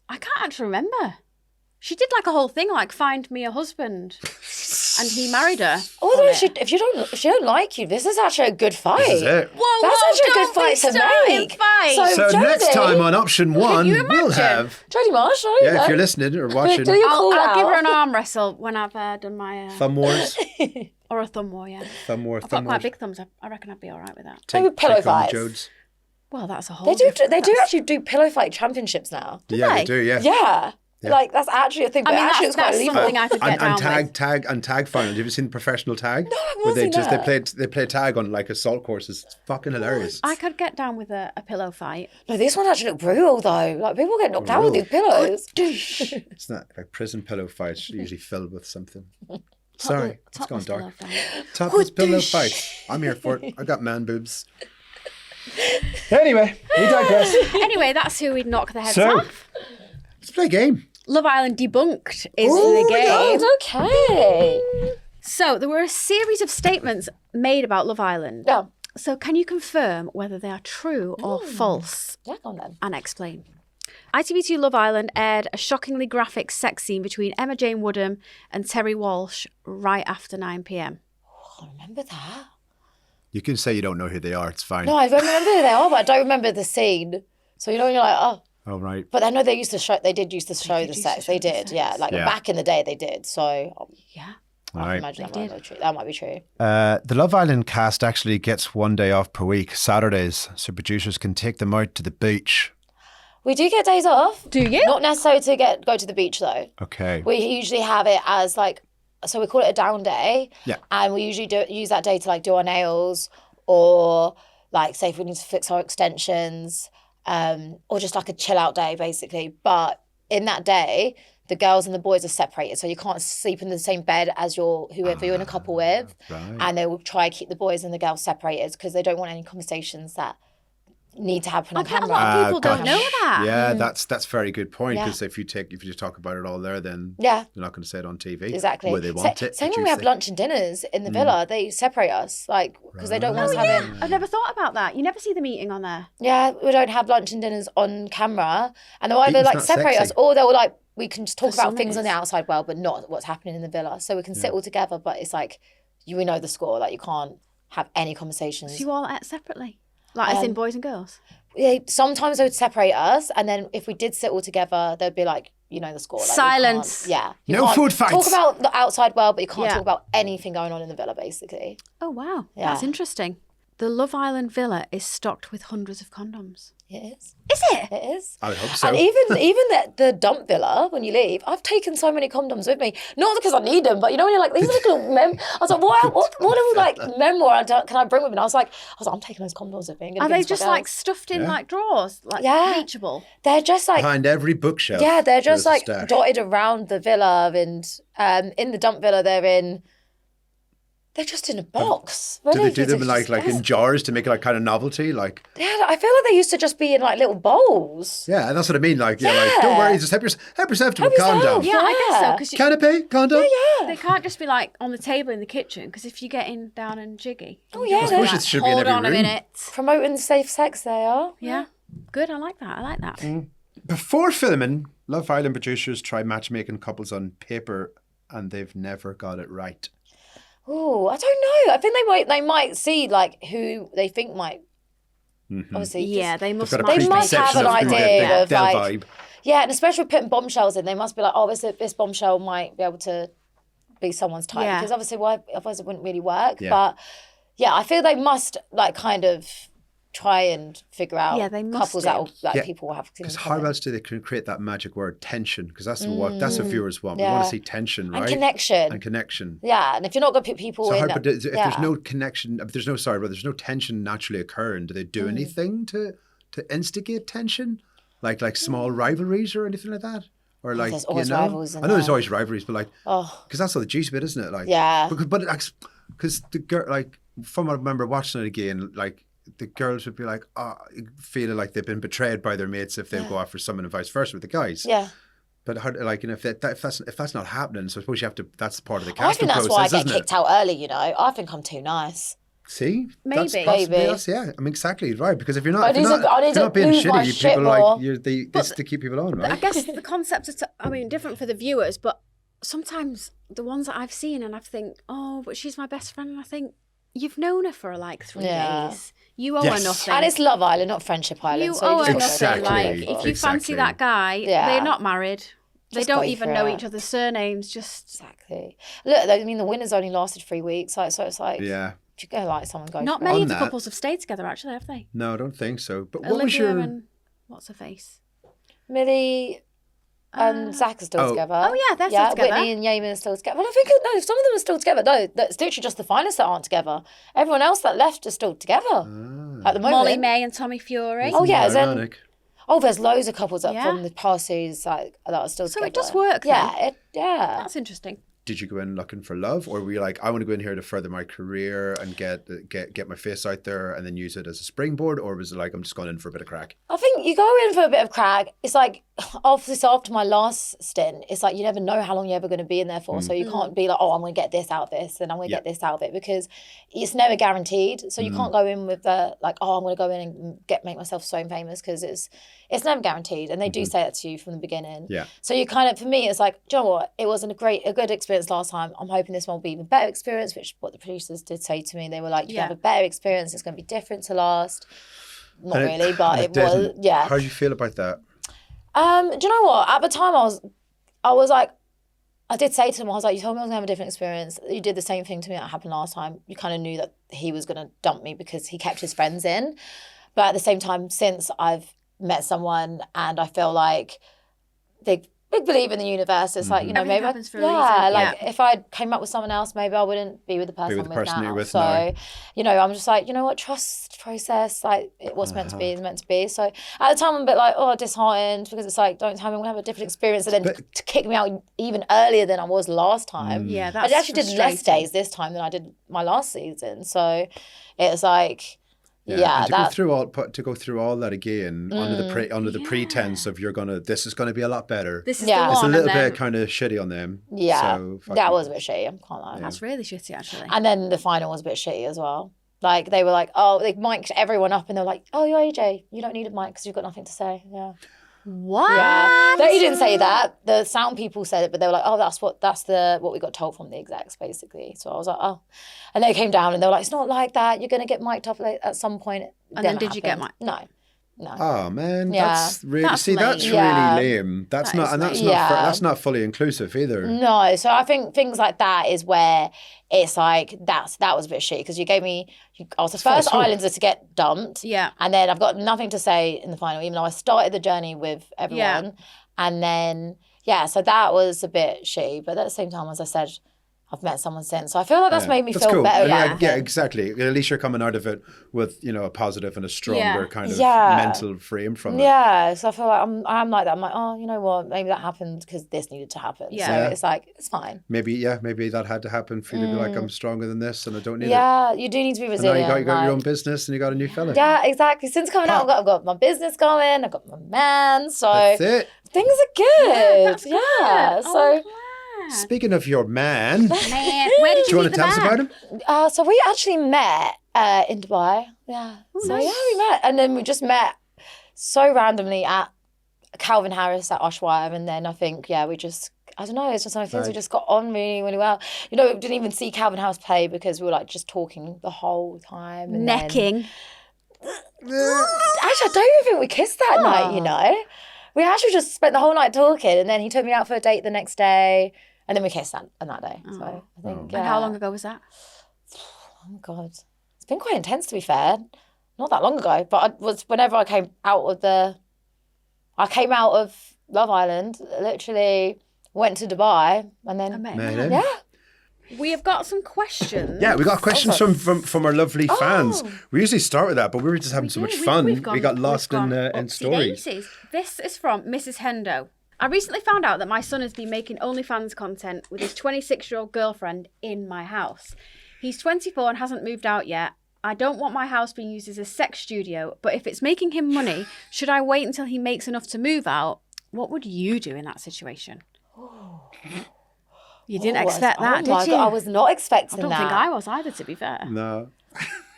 I can't actually remember. She did like a whole thing, like find me a husband, and he married her. Although if she don't like you, this is actually a good fight. This is it. That's actually a good fight to make. So Jodie, next time on option one, we'll have Jodie Marsh. If you're listening or watching, I'll give her an arm wrestle when I've done my thumb wars. Or a thumb war, yeah. Thumb war. I've got quite big thumbs. I reckon I'd be all right with that. Maybe pillow fights. Well, that's a whole. They do actually do pillow fight championships now. They do. Yeah. Yeah. Like that's actually a thing. But actually, it's quite illegal. Something I could get down with. Tag finals. Have you seen professional tag? No, I haven't seen that. They play tag on like assault courses. It's fucking hilarious. I could get down with a pillow fight. No, this one actually looked brutal though. Like people get knocked out with these pillows. It's not like prison pillow fights. Usually filled with something. Sorry, it's gone dark. Topless pillow fights. I'm here for it. I got man boobs. Anyway, we digress. Anyway, that's who we'd knock the heads off. Let's play a game. Love Island Debunked is the game. Okay. So there were a series of statements made about Love Island. Yeah. So can you confirm whether they are true or false? Yeah, go on then. And explain. ITV2 Love Island aired a shockingly graphic sex scene between Emma Jane Woodham and Terry Walsh right after 9 p.m. Oh, I remember that. You can say you don't know who they are. It's fine. No, I remember who they are, but I don't remember the scene. So you're like, oh. Oh, right. But I know they used to show. They did used to show the sex. They did, yeah. Like back in the day, they did. So yeah. I imagine that might be true. The Love Island cast actually gets one day off per week, Saturdays, so producers can take them out to the beach. We do get days off. Do you? Not necessarily to go to the beach though. Okay. We usually have it as like, so we call it a down day. Yeah. And we usually use that day to like do our nails or like say if we need to fix our extensions, or just like a chill out day basically. But in that day, the girls and the boys are separated, so you can't sleep in the same bed as whoever you're in a couple with. Right. And they will try to keep the boys and the girls separated because they don't want any conversations that need to happen on camera. A lot of people don't know that. Yeah, that's a very good point because if you just talk about it all there, then they're not going to say it on TV. Exactly. Where they want it. Same when we have lunch and dinners in the villa, they separate us because they don't want us having. I've never thought about that. You never see the meeting on there. Yeah, we don't have lunch and dinners on camera, and they'll either like separate us or they'll like we can just talk about things on the outside world, but not what's happening in the villa. So we can sit all together, but it's like we know the score. Like you can't have any conversations. So you all ate separately, like as in boys and girls. Yeah, sometimes they would separate us, and then if we did sit all together, they'd be like, you know the score. Like, Silence. You No can't food fights. Talk about the outside world, but you can't Yeah. talk about anything going on in the villa, basically. Oh, wow. Yeah. That's interesting. The Love Island villa is stocked with hundreds of condoms. It is. Is it? It is. I would hope so. And even the dump villa, when you leave, I've taken so many condoms with me. Not because I need them, but you know when you're like, these are little I was like, what little like memoir can I bring with me? And I was like, I'm taking those condoms with me. I'm gonna Are give they them to my just like girls. stuffed in like drawers? Like reachable? They're just like, Behind every bookshelf. yeah, they're just there's a like stash. dotted around the villa, and in the dump villa they're just in a box. Do they Really, do them it's like in jars to make it like kind of novelty? Like, Yeah, I feel like they used to just be in like little bowls. yeah, and that's what I mean. Like, yeah, like don't worry, just help yourself to a condom. yourself. Yeah, I guess so. Yeah. Because Canapé, condom. they can't just be like on the table in the kitchen. Because if you're getting down and jiggy, Oh yeah, I suppose it should be in hold every on a room. minute. promoting safe sex. They are. Yeah, good. I like that. Before filming, Love Island producers try matchmaking couples on paper, and they've never got it right. Oh, I don't know. I think they might see like who they think might. Obviously, Yeah, they must. Got a They must have preconception an of who idea their of, like- vibe. Yeah, and especially with putting bombshells in, they must be like, oh, this bombshell might be able to be someone's type, Yeah. because obviously, otherwise it wouldn't really work. Yeah. But yeah, I feel they must like kind of try and figure out Yeah, they must couples do. that people will have. Because how else do they create that magic word tension? Because that's what viewers want. We Yeah. want to see tension, right? and connection. And connection. Yeah, and if you're not going to put people So in, how, but if yeah. there's no connection, if there's no tension naturally occurring, do they do anything to instigate tension, like small rivalries or anything like that, or like there's always you know? rivals in I know there's there. always rivalries, but like Oh. because that's all the juicy bit, isn't it? Like Yeah. because the girl, like from what I remember watching it again, like the girls would be like feeling like they've been betrayed by their mates if they go after someone and vice versa with the guys. Yeah. But how, like, you know, if that's not happening, so I suppose you have to. That's part of the I casting think that's process, why I get isn't kicked it? out early, you know. I think I'm too nice. See, that's Maybe. possibly Maybe. us, yeah. I mean, exactly right. Because if you're I not, if need you're to- not, I need if you're to not being move my shitty, shit people are more. like this to keep people on, I right? guess the concept is, different for the viewers, but sometimes the ones that I've seen and I think, oh, but she's my best friend, and I think you've known her for like 3 Yeah. days. You owe Yes. her nothing. And it's Love Island, not Friendship Island. You so owe her just gotta nothing. Exactly. Like, if you fancy Exactly. that guy, Yeah. they're not married. They Just don't go even for know it. each other's surnames. Just Exactly. Look, I mean, the winner's only lasted 3 weeks, so it's like, Yeah. if you go like someone goes not for many On of the that- couples have stayed together, actually, have they? No, I don't think so. But what was Olivia your? and what's her face? Millie and Zach are still Oh. together. Oh, yeah, they're still yeah, together. Whitney and Yaman are still together. Well, I think no, some of them are still together. No, it's literally just the finalists that aren't together. Everyone else that left is still together at the moment. Molly May and Tommy Fury. Oh yeah, then ironic. there's loads of couples that Yeah. from the past series that are still So together. it does work Yeah, yeah. That's interesting. Did you go in looking for love, or were you like, I want to go in here to further my career and get my face out there and then use it as a springboard, or was it like I'm just going in for a bit of crack? I think you go in for a bit of crack. It's like, obviously, after my last stint, it's like you never know how long you're ever going to be in there for. So you can't be like, oh, I'm going to get this out of this and I'm going to get this out of it, because it's never guaranteed. So you can't go in with the like, oh, I'm going to go in and make myself so famous, because it's never guaranteed. And they do say that to you from the beginning. Yeah. So you kind of, for me, it's like, do you know what? It wasn't a good experience last time. I'm hoping this one will be even better experience, which what the producers did say to me. They were like, you have a better experience. It's going to be different to last. Not And really, but and it was, didn't. yeah. How do you feel about that? Do you know what? At the time, I was like, I did say to him, I was like, you told me I was gonna have a different experience. You did the same thing to me that happened last time. You kind of knew that he was gonna dump me because he kept his friends in. But at the same time, since I've met someone and I feel like they big believe in the universe, it's like, you know, Everything maybe happens for a yeah, reason, like yeah. if I came up with someone else, maybe I wouldn't be with the person with I'm the with person now. you're with so, now. you know, I'm just like, you know what, trust process, like it was meant to be, is meant to be. So at the time, I'm a bit like, oh, disheartened, because it's like, don't tell me I'm gonna have a different experience, and then to kick me out even earlier than I was last time. Mm. Yeah, I that's actually did less frustrating. days this time than I did my last season. So it's like, yeah, and to that. go through all that again under the pretense of this is gonna be a lot better. This is Yeah. the It's one. a little and then, bit kind of shitty on them. Yeah, So, that fucking- was a bit shitty. I can't lie. That's really shitty, actually. And then the final was a bit shitty as well. Like they were like, oh, they mic'd everyone up, and they were like, oh, you're AJ, you don't need a mic because you've got nothing to say. Yeah. What? Yeah, they didn't say that. The sound people said it, but they were like, "Oh, that's what we got told from the execs, basically." So I was like, "Oh," and they came down and they were like, "It's not like that. You're gonna get mic'd up at some point." And then Didn't did you get happen. mic'd? No, No. Oh man, Yeah. that's really That's lame. that's Yeah. really lame. That's That not, is and that's lame. not Yeah. that's not fully inclusive either. No, so I think things like that is where it's like that was a bit shitty because you gave me. I was the first false hope. Islander to get dumped. Yeah. And then I've got nothing to say in the final, even though I started the journey with everyone. And then so that was a bit shitty. But at the same time, as I said, I've met someone since, so I feel like that's made me That's feel cool. better. Yeah, about yeah, it. exactly. At least you're coming out of it with a positive and a stronger kind of Yeah. mental frame from it. Yeah, so I feel like I'm like that. I'm like, oh, you know what? Maybe that happened because this needed to happen. Yeah. So Yeah. it's like it's fine. Maybe that had to happen for you to be like, I'm stronger than this and I don't need it. Yeah, you do need to be And now resilient. you got your like- own business and you got a new fella. Yeah, exactly. Since coming out, I've got my business going. I've got my man. So That's it. things are good. That's good. Yeah. Oh, So. Speaking of your man, do Man, where did you want meet to the tell us man? about him? So we actually met in Dubai. Yeah. So nice. yeah, we met, and then we just met so randomly at Calvin Harris at Ushuaia, and then I think we just. I don't know, it's just one of those things we just got on really, really well. You know, we didn't even see Calvin Harris play because we were like just talking the whole time. And Necking. Actually, I don't even think we kissed that night, you know. We actually just spent the whole night talking, and then he took me out for a date the next day, and then we kissed on that day. So I think, And how long ago was that? Oh God, it's been quite intense to be fair. Not that long ago, but whenever I came out of Love Island, literally went to Dubai, and then Mate. yeah. We have got some questions. Yeah, we got questions from our lovely fans. Oh. We usually start with that, but we were just having so much fun. We got lost in stories. This is from Mrs. Hendo. I recently found out that my son has been making OnlyFans content with his 26-year-old girlfriend in my house. He's 24 and hasn't moved out yet. I don't want my house being used as a sex studio, but if it's making him money, should I wait until he makes enough to move out? What would you do in that situation? You didn't expect that, did you? God, I was not expecting I don't that. think I was either, to be fair. No.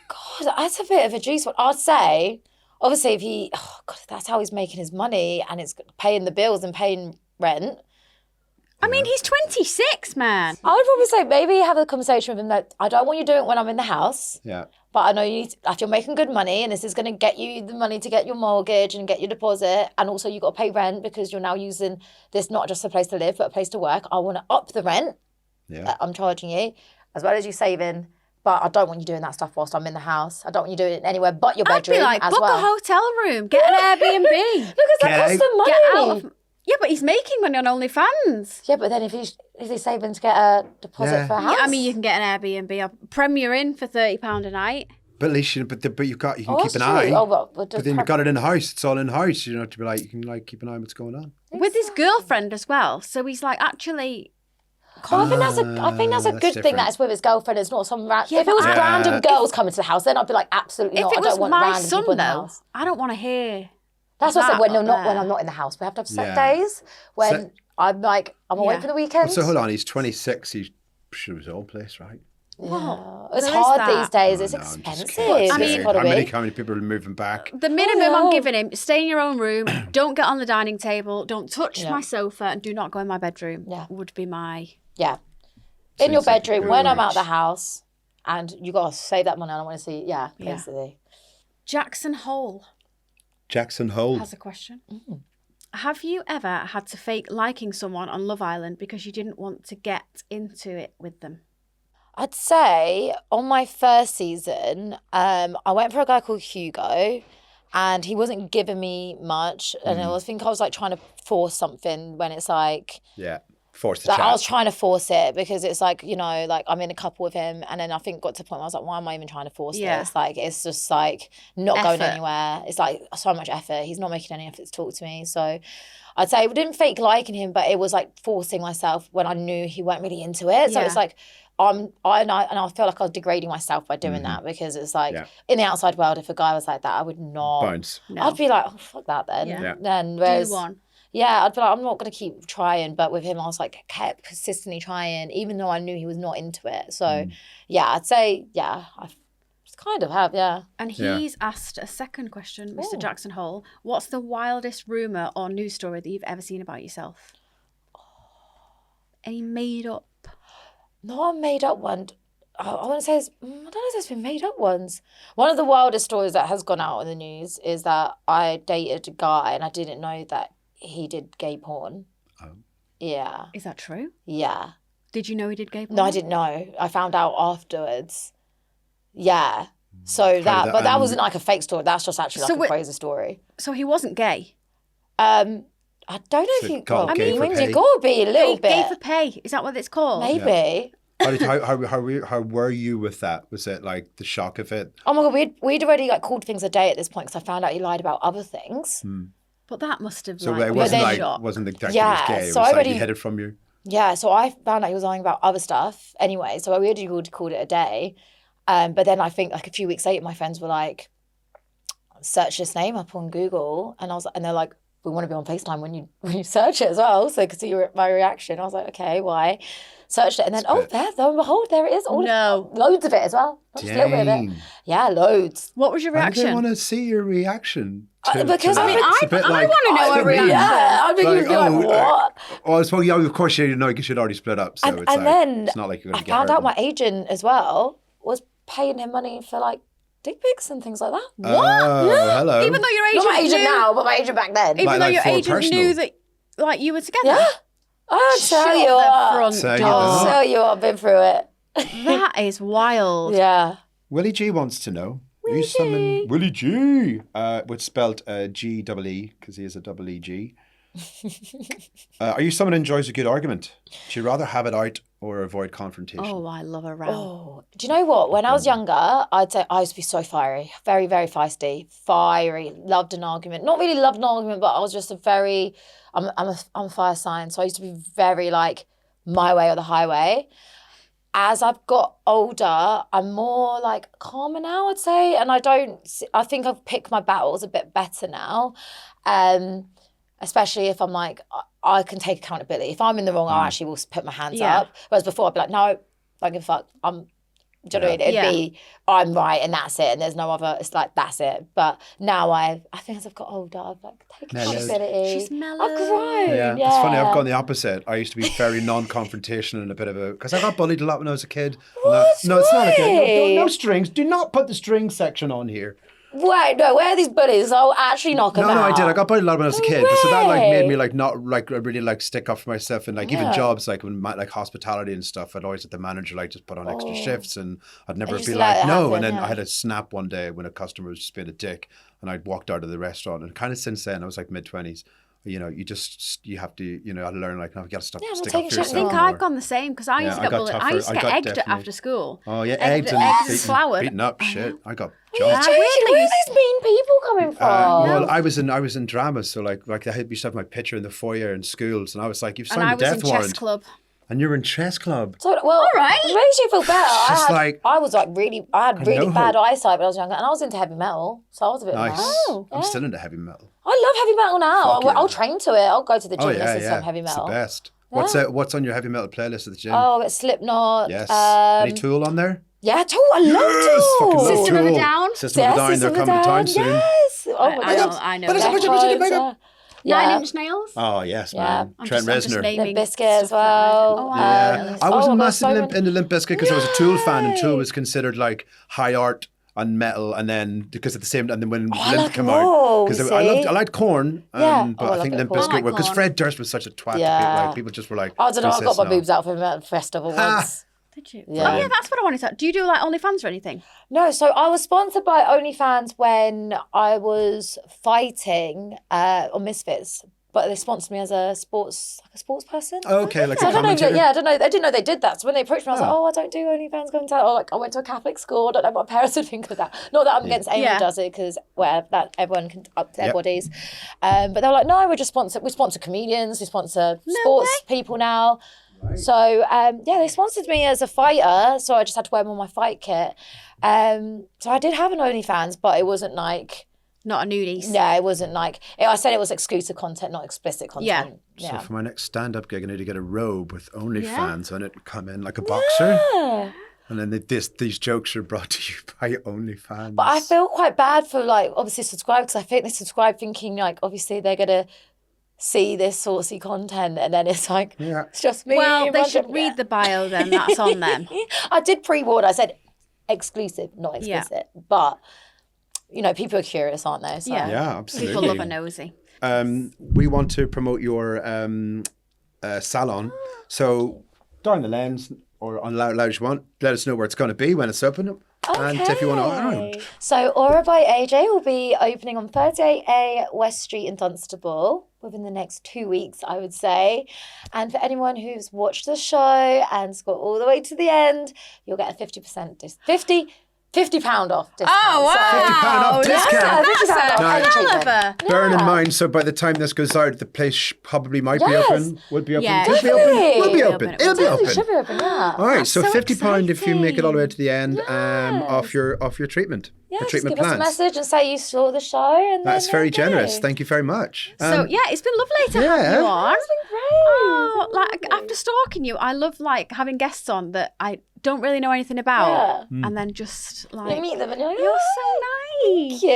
God, that's a bit of a juice one. I'd say, obviously, if that's how he's making his money and it's paying the bills and paying rent. I mean, he's 26, man. I would probably say maybe have a conversation with him that I don't want you doing it when I'm in the house. Yeah. But I know you need if you're making good money and this is going to get you the money to get your mortgage and get your deposit, and also you've got to pay rent because you're now using this not just a place to live but a place to work. I want to up the rent that I'm charging you as well as you saving. But I don't want you doing that stuff whilst I'm in the house. I don't want you doing it anywhere but your bedroom. I'd be like, as book well. a hotel room, get an Airbnb. Because that costs them money. Get out of... Yeah, but he's making money on OnlyFans. Yeah, but then if he's saving to get a deposit for a house. Yeah, I mean, you can get an Airbnb. I'll Premier in for £30 a night. But at least you can keep an that's eye. true. But then you've got it in the house. It's all in the house. You know, to be like, you can like keep an eye on what's going on. With his girlfriend as well. So he's like, actually... Well, I think that's a that's good thing different. that it's with his girlfriend. It's not some random. Yeah, if it was but random girls coming to the house, then I'd be like, absolutely If not. it I was don't want my random son, people in the though, house. I don't want to hear... That's what I said when that up when there. I'm not in the house. We have to have set Yeah. days when I'm like I'm away for the weekend. So hold on, he's 26. He should have his own place, right? Yeah. It's there is hard that. these days. It's No, I'm just expensive. kidding. I mean- It's gotta be. How many people are moving back? The minimum Oh, I'm no. giving him, stay in your own room, don't get on the dining table, don't touch Yeah. my sofa, and do not go in my bedroom, Yeah. would be my... Yeah. In your Seems like bedroom good when I'm reach. out the house, and you gotta save that money. I don't want to see. Yeah, basically. Jackson Hole Jackson Hole. has a question. Have you ever had to fake liking someone on Love Island because you didn't want to get into it with them? I'd say on my first season, I went for a guy called Hugo, and he wasn't giving me much, and I think I was like trying to force something when it's like. Yeah. Force the Like, chat. I was trying to force it because it's like, you know, like I'm in a couple with him, and then I think got to the point where I was like, why am I even trying to force this? Like, it's just like not going Effort. anywhere. It's like so much effort. He's not making any effort to talk to me. So I'd say I didn't fake liking him, but it was like forcing myself when I knew he weren't really into it. So Yeah. it's like, I feel like I was degrading myself by doing that because it's like in the outside world, if a guy was like that, I would not. Bounce. No. I'd be like, oh, fuck that then. Yeah. Then whereas, Do one. yeah, I'd be like, I'm not going to keep trying. But with him, I was like, kept persistently trying, even though I knew he was not into it. So, yeah, I'd say, yeah, I kind of have, yeah. And Yeah. he's asked a second question, Mr. Oh. Jackson Hole. What's the wildest rumour or news story that you've ever seen about yourself? Any made up? No, I made up one. I want to say, I don't know if there's been made up ones. One of the wildest stories that has gone out in the news is that I dated a guy and I didn't know that he did gay porn. Oh. Yeah. Is that true? Yeah. Did you know he did gay porn? No, I didn't know. I found out afterwards. Yeah. So but that wasn't like a fake story. That's just actually like a crazy story. So he wasn't gay? I don't know if you. Well, I mean, gay you got to be a little bit. Gay for pay. Is that what it's called? Maybe. How were you with that? Was it like the shock of it? Oh my God, we'd already like called things a day at this point because I found out he lied about other things. But that must have So like, it wasn't been a like shock. wasn't the fact Yeah, he was gay. It so was I like he already- hid it from you. Yeah, so I found out he was lying about other stuff anyway. So we already called it a day. But then I think like a few weeks later, my friends were like, search this name up on Google, and they're like, we want to be on FaceTime when you search it as well, so they could see my reaction. I was like, okay, why? Searched it, and then lo and behold, there it is. Loads of it as well. Not just a little bit of it. Yeah, loads. What was your I reaction? want to see your reaction. Because that. I mean, It's a bit I like- want to know a reaction. Yeah, I think you'd be like, what? Oh, I suppose, yeah, of course you know because you'd already split up. So it's like, then it's not like you're going I to get found hurt. out my agent as well was paying him money for like dick pics and things like that. Oh, hello. Even though your agent Not my agent knew, now, but my agent back then. even though like your for agent personal. knew that like you were together. Yeah. I'll tell Shut you the what. front Tell you door. what. Tell you what, I've been through it. That is wild. Yeah. Willie G wants to know. Willie G. Willie G. Which spelled G-E-E, because he is a double E-G. Are you someone who enjoys a good argument? Do you rather have it out or avoid confrontation? Oh, I love a row. Oh, do you know what? When I was younger, I'd say I used to be so fiery, very, very feisty, fiery. Loved an argument. Not really loved an argument, but I was just I'm a fire sign, so I used to be very like my way or the highway. As I've got older, I'm more like calmer now, I'd say, and I think I've picked my battles a bit better now. Especially if I'm like, I can take accountability. If I'm in the wrong, I actually will put my hands up. Whereas before, I'd be like, no, don't give a fuck. Do you know what I mean? It'd be, I'm right and that's it. And there's no other, it's like, that's it. But now I think as I've got older, I've like taken accountability. She's mellow. I've grown. Yeah, it's funny. I've gone the opposite. I used to be very non-confrontational and a bit of a because I got bullied a lot when I was a kid. No, it's not a kid. No strings. Do not put the string section on here. Wait, no, where are these bullies? I'll actually knock them out. No, I did. I got bullied a lot when I was a kid. So that like Way. made me like not like really like stick up for myself and like even jobs like when like hospitality and stuff. I'd always let the manager like just put on extra shifts and I'd never just be let like it no. happen, And then yeah. I had a snap one day when a customer was just being a dick and I'd walked out of the restaurant and kind of since then I was like mid-20s. You know, you have to, you know, I learn like, no, you got to stop, Yeah, I'm stick taking up for shit. I yourself think more. I've gone the same because I used to I get got bullied. I tougher. used to I get got egged definitely- after school. Oh yeah, Egged egged and and floured. beaten up. Shit, I got Where jumped. are these mean people coming from? Well, I was in drama, so like I had used to have my picture in the foyer in schools, and I was like, "You've And I signed a was in death chess warrant," club. and you're in chess club. So, well, all right. It makes you feel better. Just like- I was like I had really know. bad eyesight when I was younger, and I was into heavy metal, so I was a bit Nice. mad. I'm still into heavy metal. I love heavy metal now. Fuck yeah. I'll train to it. I'll go to the gym Oh and yeah, listen to yeah. some heavy metal. It's the best. Yeah. What's on your heavy metal playlist at the gym? Oh, it's Slipknot. Yes. Um, Any Tool on there? yeah, Tool. I love Yes, fucking Tool. love System of a Tool. Down? System of a Down. They're System of a coming to town Down, soon. Yes. Oh my I God. know. I know. But it's- that. Yeah. 9 Inch Nails? Oh yes, Yeah. man. I'm Trent just Reznor. naming Limp Bizkit as stuff that I well. know. Oh, Yeah, I Oh, was a there's massive so many- into Limp Bizkit because I was a Tool fan, and Tool Yay. was considered like high art and metal, and then because at the same, and then when I Limp like came them out, all, because you I see. liked Korn, Yeah. but Oh, I I think love Limp Korn. I Bizkit like because Korn. Fred Durst was such a twat. Yeah. Like people just were like, I don't know. I "Who's got this my now?" boobs out for a festival once. Did you? Yeah. Oh, yeah, that's what I wanted to. Do you do like OnlyFans or anything? No, so I was sponsored by OnlyFans when I was fighting on Misfits, but they sponsored me as a sports person. Okay, like So a I don't know. commentator. Yeah, I don't know. I didn't know they did that. So when they approached me, I was like, Oh. "Oh, I don't do OnlyFans content." Or like, I went to a Catholic school. I don't know what my parents would think of that. Not that I'm against anyone Yeah. who does it, because that everyone can up to their Yep. bodies. But they were like, "No, we sponsor comedians. We sponsor sports people now." So yeah, they sponsored me as a fighter. So I just had to wear them on my fight kit. So I did have an OnlyFans, but it wasn't like. Not a nudies. Yeah, it wasn't like. I said it was exclusive content, not explicit content. So for my next stand-up gig, I need to get a robe with OnlyFans on it, come in like a boxer, Yeah. and then these jokes are brought to you by OnlyFans. But I feel quite bad for like obviously subscribe because I think they subscribe thinking like obviously they're gonna see this saucy content, and then it's like, Yeah. it's just me. Well, they should read the bio then. That's on them. I did pre-warn. I said exclusive, not explicit. But, you know, people are curious, aren't they? So. Yeah. Yeah, absolutely. People love a nosy. We want to promote your salon. So down the lanes or on Loud as you want, let us know where it's going to be when it's open. And if you want to order around. So Aura by AJ will be opening on 38A West Street in Dunstable within the next 2 weeks, I would say. And for anyone who's watched the show and got all the way to the end, you'll get a 50% £50 off discount. Oh, wow. £50 off discount. Yeah, £50 off any treatment. Bearing in mind, so by the time this goes out, the place probably might be open. Will be open. Yeah, Will be open. definitely. Will be open. It'll be Totally should open. be open, yeah. All right, so so £50 if you make it all the way to the end Yes. off your treatment. Yeah, your just treatment give us a plans. message and say you saw the show. And That's then very there you generous. go. Thank you very much. So yeah, it's been lovely to have you on. It's been great. Oh, like after stalking you, I love like having guests on that I don't really know anything about, and then just like You meet them and you're like, you're "Oh, so nice. thank you.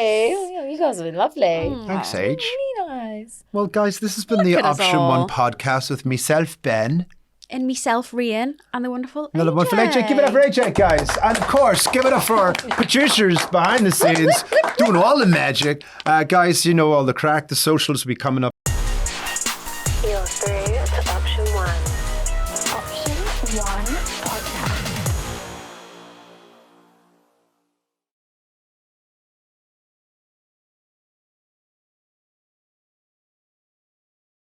Yeah, you guys have been lovely. Thanks, Sage. Really nice. Well, guys, this has been the at us Option all. 1 podcast with myself, Ben. And myself, Rhian, and the wonderful Another one for AJ. Give it up for AJ, guys. And of course, give it up for our producers behind the scenes doing all the magic. Guys, you know all the crack. The socials will be coming up. You're through to option 1. Option 1